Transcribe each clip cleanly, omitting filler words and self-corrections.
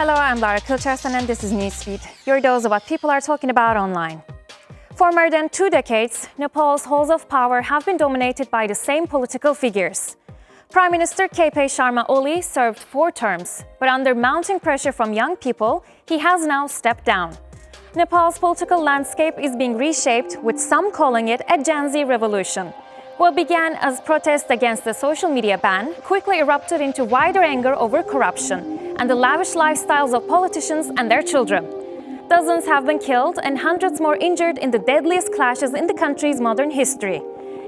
Hello, I'm Lara Kilcherson and this is Newsfeed, your dose of what people are talking about online. For more than 2 decades, Nepal's halls of power have been dominated by the same political figures. Prime Minister KP Sharma Oli served 4 terms, but under mounting pressure from young people, he has now stepped down. Nepal's political landscape is being reshaped, with some calling it a Gen Z revolution. What began as protests against the social media ban quickly erupted into wider anger over corruption and the lavish lifestyles of politicians and their children. Dozens have been killed and hundreds more injured in the deadliest clashes in the country's modern history.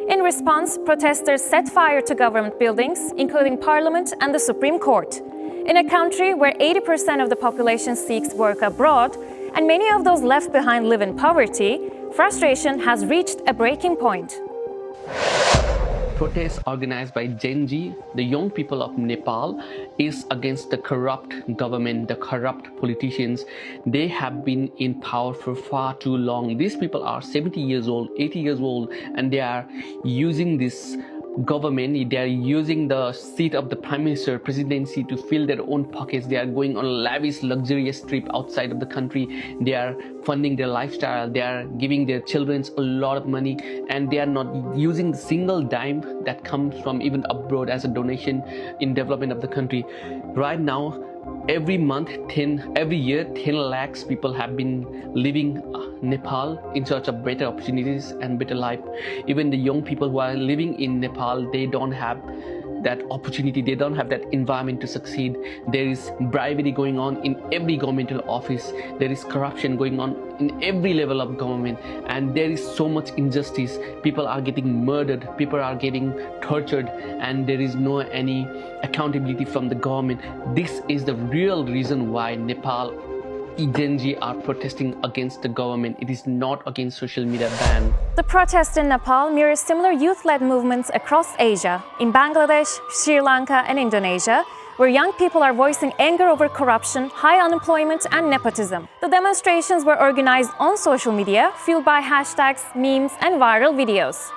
In response, protesters set fire to government buildings, including Parliament and the Supreme Court. In a country where 80% of the population seeks work abroad, and many of those left behind live in poverty, frustration has reached a breaking point. Protests organized by Gen Z, the young people of Nepal, is against the corrupt government, the corrupt politicians. They have been in power for far too long. These people are 70 years old, 80 years old, and they are using this government, they are using the seat of the prime minister, presidency to fill their own pockets. They are going on a lavish, luxurious trip outside of the country. They are funding their lifestyle. They are giving their children a lot of money, and they are not using the single dime that comes from even abroad as a donation in development of the country. Right now, every year 10 lakhs people have been leaving Nepal in search of better opportunities and better life. Even the young people who are living in Nepal, they don't have that opportunity, they don't have that environment to succeed. There is bribery going on in every governmental office. There is corruption going on in every level of government, and there is so much injustice. People are getting murdered, people are getting tortured, and there is no any accountability from the government. This is the real reason why Nepal Gen Z are protesting against the government. It is not against social media ban. The protest in Nepal mirrors similar youth-led movements across Asia, in Bangladesh, Sri Lanka and Indonesia, where young people are voicing anger over corruption, high unemployment and nepotism. The demonstrations were organized on social media, fueled by hashtags, memes and viral videos.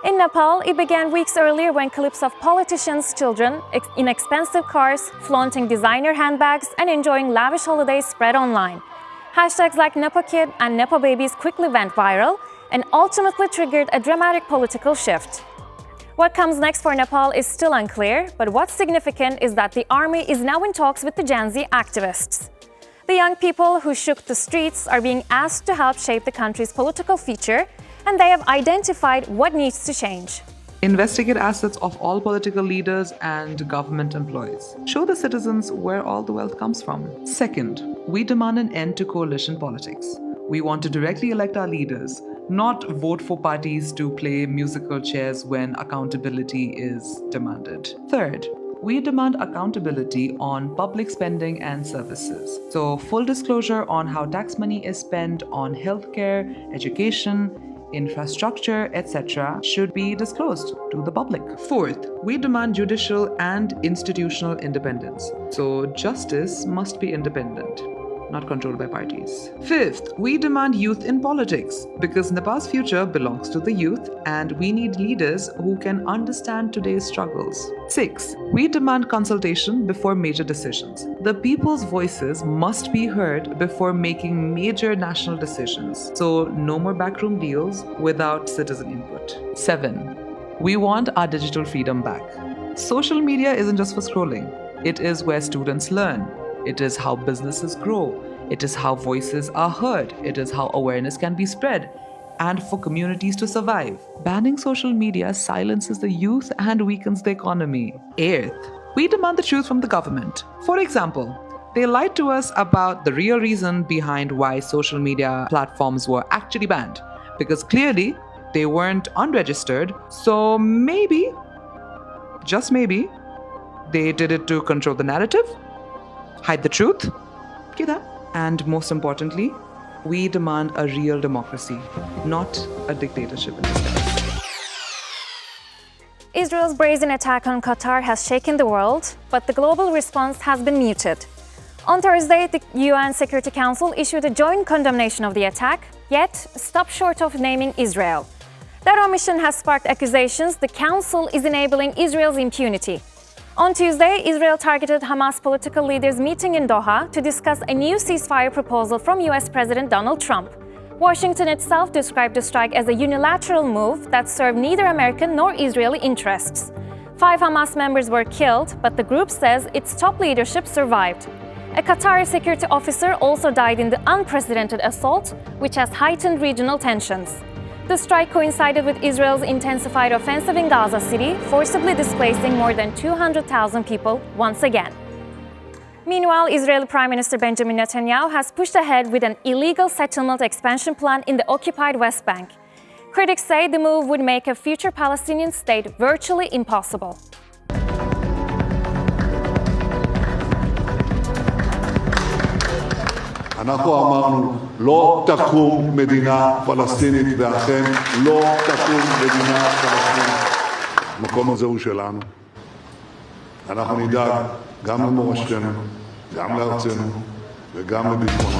In Nepal, it began weeks earlier when clips of politicians' children in expensive cars, flaunting designer handbags and enjoying lavish holidays spread online. Hashtags like Nepo Kid and Nepo Babies quickly went viral and ultimately triggered a dramatic political shift. What comes next for Nepal is still unclear, but what's significant is that the army is now in talks with the Gen Z activists. The young people who shook the streets are being asked to help shape the country's political future, and they have identified what needs to change. Investigate assets of all political leaders and government employees. Show the citizens where all the wealth comes from. Second, we demand an end to coalition politics. We want to directly elect our leaders, not vote for parties to play musical chairs when accountability is demanded. Third, we demand accountability on public spending and services. So, full disclosure on how tax money is spent on healthcare, education, infrastructure, etc. should be disclosed to the public. Fourth, we demand judicial and institutional independence. So justice must be independent, not controlled by parties. Fifth, we demand youth in politics because Nepal's future belongs to the youth and we need leaders who can understand today's struggles. Sixth, we demand consultation before major decisions. The people's voices must be heard before making major national decisions. So no more backroom deals without citizen input. 7, we want our digital freedom back. Social media isn't just for scrolling. It is where students learn. It is how businesses grow. It is how voices are heard. It is how awareness can be spread and for communities to survive. Banning social media silences the youth and weakens the economy. Eighth, we demand the truth from the government. For example, they lied to us about the real reason behind why social media platforms were actually banned, because clearly they weren't unregistered. So maybe, just maybe, they did it to control the narrative, hide the truth, and most importantly, we demand a real democracy, not a dictatorship in disguise. Israel's brazen attack on Qatar has shaken the world, but the global response has been muted. On Thursday, the UN Security Council issued a joint condemnation of the attack, yet stopped short of naming Israel. That omission has sparked accusations the Council is enabling Israel's impunity. On Tuesday, Israel targeted Hamas political leaders meeting in Doha to discuss a new ceasefire proposal from US President Donald Trump. Washington itself described the strike as a unilateral move that served neither American nor Israeli interests. 5 Hamas members were killed, but the group says its top leadership survived. A Qatari security officer also died in the unprecedented assault, which has heightened regional tensions. The strike coincided with Israel's intensified offensive in Gaza City, forcibly displacing more than 200,000 people once again. Meanwhile, Israeli Prime Minister Benjamin Netanyahu has pushed ahead with an illegal settlement expansion plan in the occupied West Bank. Critics say the move would make a future Palestinian state virtually impossible. אנחנו אמרנו, לא תקום מדינה פלסטינית, ואכן לא תקום מדינה פלסטינית. המקום הזה הוא שלנו. אנחנו נדאג גם למורשתנו, גם לארצנו וגם לביטחוננו.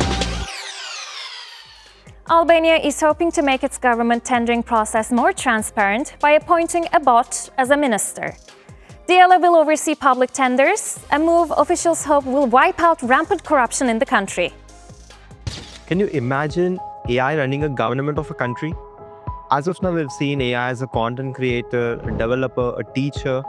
Albania is hoping to make its government tendering process more transparent by appointing a bot as a minister. DLA will oversee public tenders, a move officials hope will wipe out rampant corruption in the country. Can you imagine AI running a government of a country? As of now, we've seen AI as a content creator, a developer, a teacher,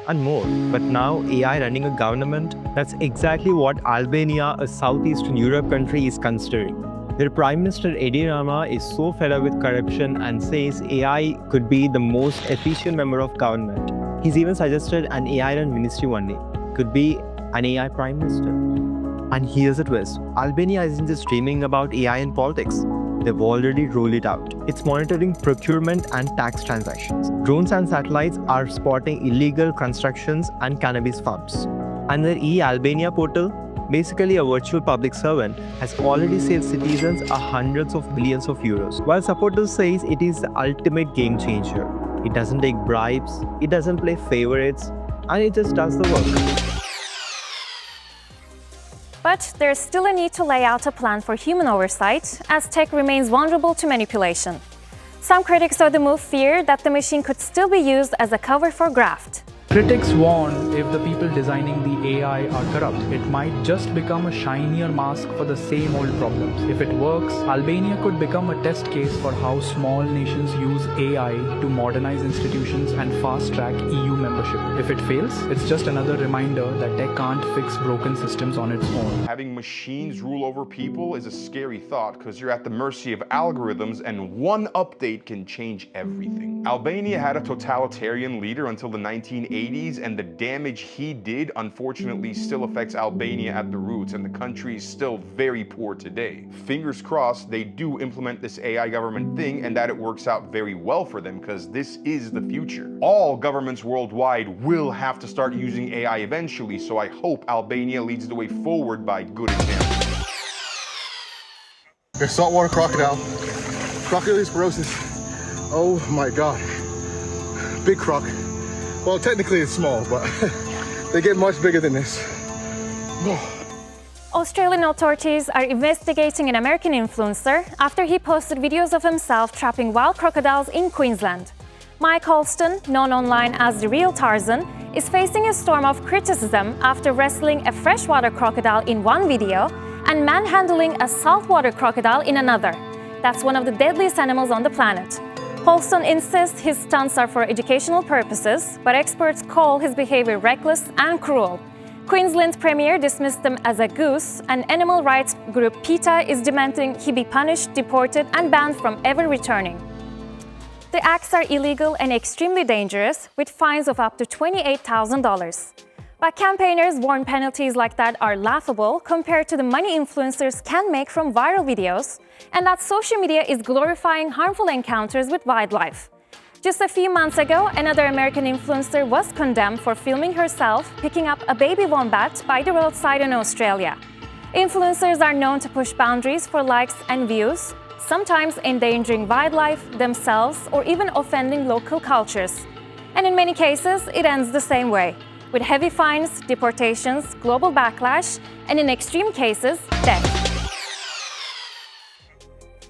and more. But now AI running a government, that's exactly what Albania, a southeastern Europe country, is considering. Their Prime Minister Edi Rama is so fed up with corruption and says AI could be the most efficient member of government. He's even suggested an AI-run ministry one day. Could be an AI Prime Minister. And here's the twist. Albania isn't just dreaming about AI in politics. They've already rolled it out. It's monitoring procurement and tax transactions. Drones and satellites are spotting illegal constructions and cannabis farms. And their e-Albania portal, basically a virtual public servant, has already saved citizens hundreds of millions of euros. While supporters say it is the ultimate game changer. It doesn't take bribes, it doesn't play favorites, and it just does the work. But there's still a need to lay out a plan for human oversight, as tech remains vulnerable to manipulation. Some critics of the move fear that the machine could still be used as a cover for graft. Critics warn if the people designing the AI are corrupt, it might just become a shinier mask for the same old problems. If it works, Albania could become a test case for how small nations use AI to modernize institutions and fast-track EU membership. If it fails, it's just another reminder that tech can't fix broken systems on its own. Having machines rule over people is a scary thought because you're at the mercy of algorithms and one update can change everything. Albania had a totalitarian leader until the 1980s, and the damage he did unfortunately still affects Albania at the roots, and the country is still very poor today. Fingers crossed they do implement this AI government thing and that it works out very well for them, because this is the future. All governments worldwide will have to start using AI eventually, so I hope Albania leads the way forward by good example. A saltwater crocodile. Crocodile sclerosis. Oh my god. Big croc. Well, technically it's small, but they get much bigger than this. Australian authorities are investigating an American influencer after he posted videos of himself trapping wild crocodiles in Queensland. Mike Holston, known online as the real Tarzan, is facing a storm of criticism after wrestling a freshwater crocodile in one video and manhandling a saltwater crocodile in another. That's one of the deadliest animals on the planet. Holston insists his stunts are for educational purposes, but experts call his behavior reckless and cruel. Queensland's premier dismissed them as a goose, and animal rights group PETA is demanding he be punished, deported, and banned from ever returning. The acts are illegal and extremely dangerous, with fines of up to $28,000. But campaigners warn penalties like that are laughable compared to the money influencers can make from viral videos, and that social media is glorifying harmful encounters with wildlife. Just a few months ago, another American influencer was condemned for filming herself picking up a baby wombat by the roadside in Australia. Influencers are known to push boundaries for likes and views, sometimes endangering wildlife, themselves, or even offending local cultures. And in many cases, it ends the same way, with heavy fines, deportations, global backlash, and in extreme cases, death.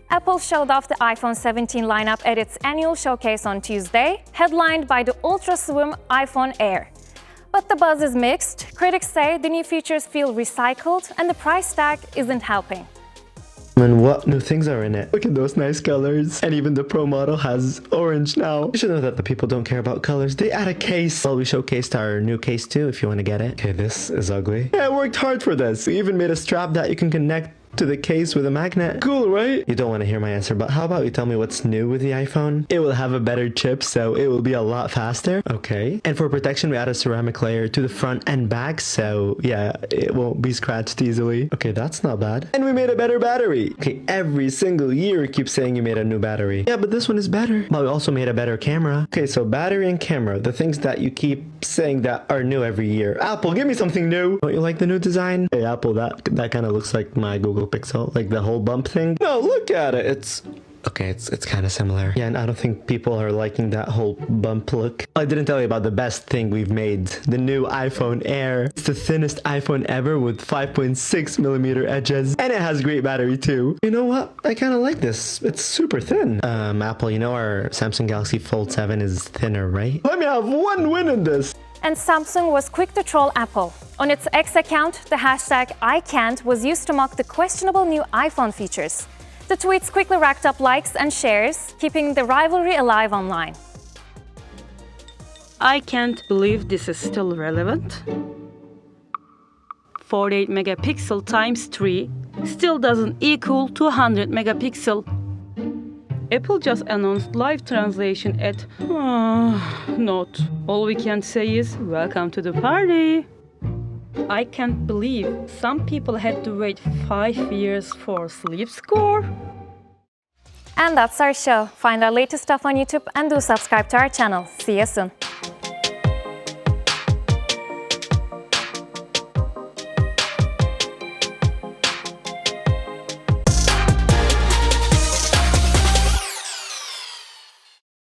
Apple showed off the iPhone 17 lineup at its annual showcase on Tuesday, headlined by the ultra-slim iPhone Air. But the buzz is mixed. Critics say the new features feel recycled and the price tag isn't helping. And what new things are in it? Look at those nice colors. And even the Pro model has orange now. You should know that the people don't care about colors. They add a case. Well, we showcased our new case too if you want to get it. Okay, this is ugly. Yeah, I worked hard for this. We even made a strap that you can connect to the case with a magnet. Cool, right? You don't want to hear my answer, but how about you tell me what's new with the iPhone? It will have a better chip, so it will be a lot faster. Okay. And for protection, we add a ceramic layer to the front and back, so yeah, it won't be scratched easily. Okay, that's not bad. And we made a better battery. Okay, every single year you keep saying you made a new battery. Yeah, but this one is better. But we also made a better camera. Okay, so battery and camera, the things that you keep saying that are new every year. Apple, give me something new. Don't you like the new design? Hey, Apple, that kind of looks like my Google Pixel, like the whole bump thing. No, look at it. It's kind of similar. Yeah, and I don't think people are liking that whole bump look. I didn't tell you about the best thing we've made. The new iPhone Air. It's the thinnest iPhone ever with 5.6mm edges. And it has great battery too. You know what? I kind of like this. It's super thin. Apple, you know our Samsung Galaxy Fold 7 is thinner, right? Let me have one win in this. And Samsung was quick to troll Apple. On its X account, the hashtag #ICan't was used to mock the questionable new iPhone features. The tweets quickly racked up likes and shares, keeping the rivalry alive online. I can't believe this is still relevant. 48 megapixel times 3 still doesn't equal 200 megapixel. Apple just announced live translation at not. All we can say is welcome to the party. I can't believe some people had to wait 5 years for sleep score. And that's our show. Find our latest stuff on YouTube and do subscribe to our channel. See you soon.